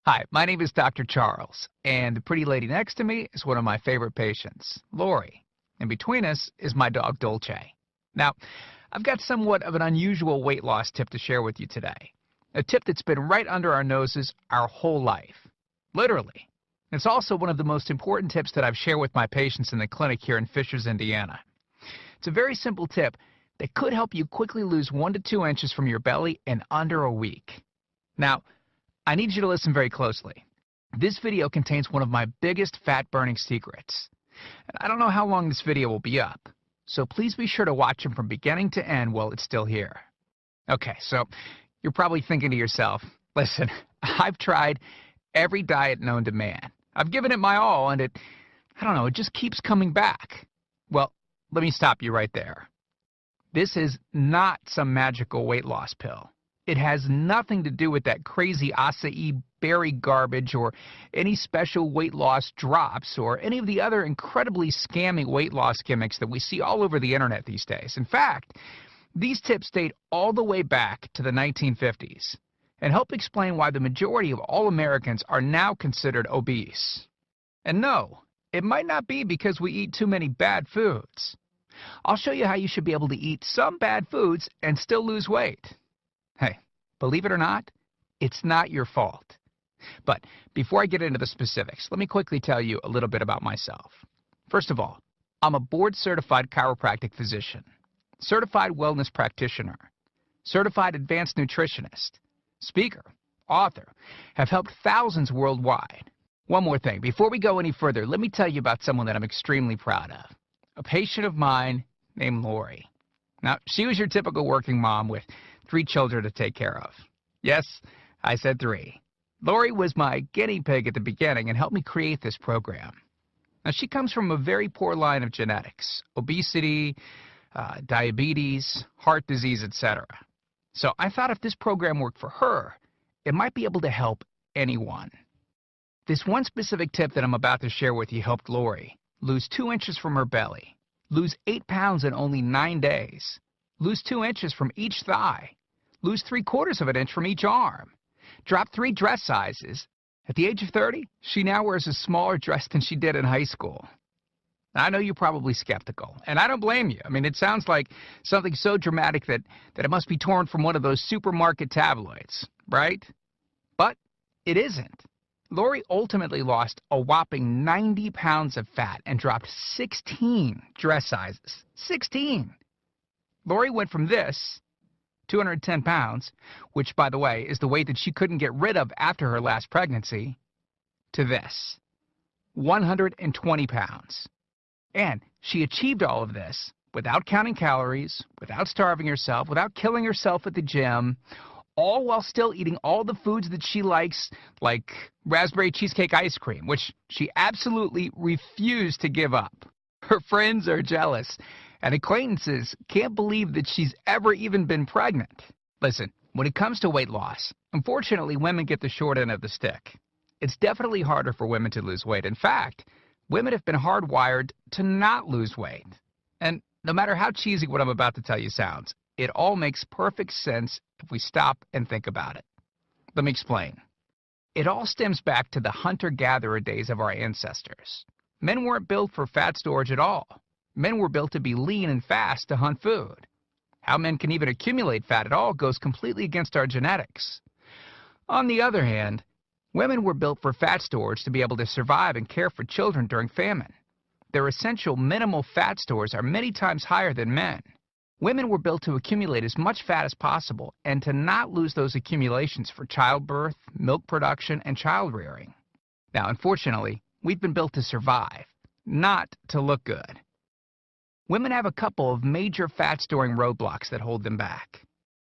Hi, my name is Dr. Charles, and the pretty lady next to me is one of my favorite patients, Lori. And between us is my dog, Dolce. Now, I've got somewhat of an unusual weight loss tip to share with you today. A tip that's been right under our noses our whole life. Literally. It's also one of the most important tips that I've shared with my patients in the clinic here in Fishers, Indiana. It's a very simple tip that could help you quickly lose 1 to 2 inches from your belly in under a week. Now, I need you to listen very closely. This video contains one of my biggest fat-burning secrets. And I don't know how long this video will be up, so please be sure to watch it from beginning to end while it's still here. Okay, so you're probably thinking to yourself, listen, I've tried every diet known to man. I've given it my all, and it just keeps coming back. Well, let me stop you right there. This is not some magical weight loss pill. It has nothing to do with that crazy acai berry garbage or any special weight loss drops or any of the other incredibly scammy weight loss gimmicks that we see all over the internet these days. In fact, these tips date all the way back to the 1950s and help explain why the majority of all Americans are now considered obese. And no, it might not be because we eat too many bad foods. I'll show you how you should be able to eat some bad foods and still lose weight. Hey, believe it or not, it's not your fault. But before I get into the specifics, let me quickly tell you a little bit about myself. First of all, I'm a board-certified chiropractic physician, certified wellness practitioner, certified advanced nutritionist, speaker, author, have helped thousands worldwide. One more thing, before we go any further, let me tell you about someone that I'm extremely proud of, a patient of mine named Lori. Now, she was your typical working mom with 3 children to take care of. Yes, I said 3. Lori was my guinea pig at the beginning and helped me create this program. Now, she comes from a very poor line of genetics, obesity, diabetes, heart disease, etc. So I thought if this program worked for her, it might be able to help anyone. This one specific tip that I'm about to share with you helped Lori lose 2 inches from her belly, lose 8 pounds in only 9 days, lose 2 inches from each thigh, lose 3/4 of an inch from each arm, drop 3 dress sizes. At the age of 30, she now wears a smaller dress than she did in high school. I know you're probably skeptical, and I don't blame you. I mean, it sounds like something so dramatic that it must be torn from one of those supermarket tabloids, right? But it isn't. Lori ultimately lost a whopping 90 pounds of fat and dropped 16 dress sizes. 16! Lori went from this, 210 pounds, which, by the way, is the weight that she couldn't get rid of after her last pregnancy, to this, 120 pounds. And she achieved all of this without counting calories, without starving herself, without killing herself at the gym, all while still eating all the foods that she likes, like raspberry cheesecake ice cream, which she absolutely refused to give up. Her friends are jealous, and acquaintances can't believe that she's ever even been pregnant. Listen, when it comes to weight loss, unfortunately, women get the short end of the stick. It's definitely harder for women to lose weight. In fact, women have been hardwired to not lose weight. And no matter how cheesy what I'm about to tell you sounds, it all makes perfect sense if we stop and think about it. Let me explain. It all stems back to the hunter-gatherer days of our ancestors. Men weren't built for fat storage at all. Men were built to be lean and fast to hunt food. How men can even accumulate fat at all goes completely against our genetics. On the other hand, women were built for fat storage to be able to survive and care for children during famine. Their essential minimal fat stores are many times higher than men. Women were built to accumulate as much fat as possible and to not lose those accumulations for childbirth, milk production, and child rearing. Now, unfortunately, we've been built to survive, not to look good. Women have a couple of major fat-storing roadblocks that hold them back.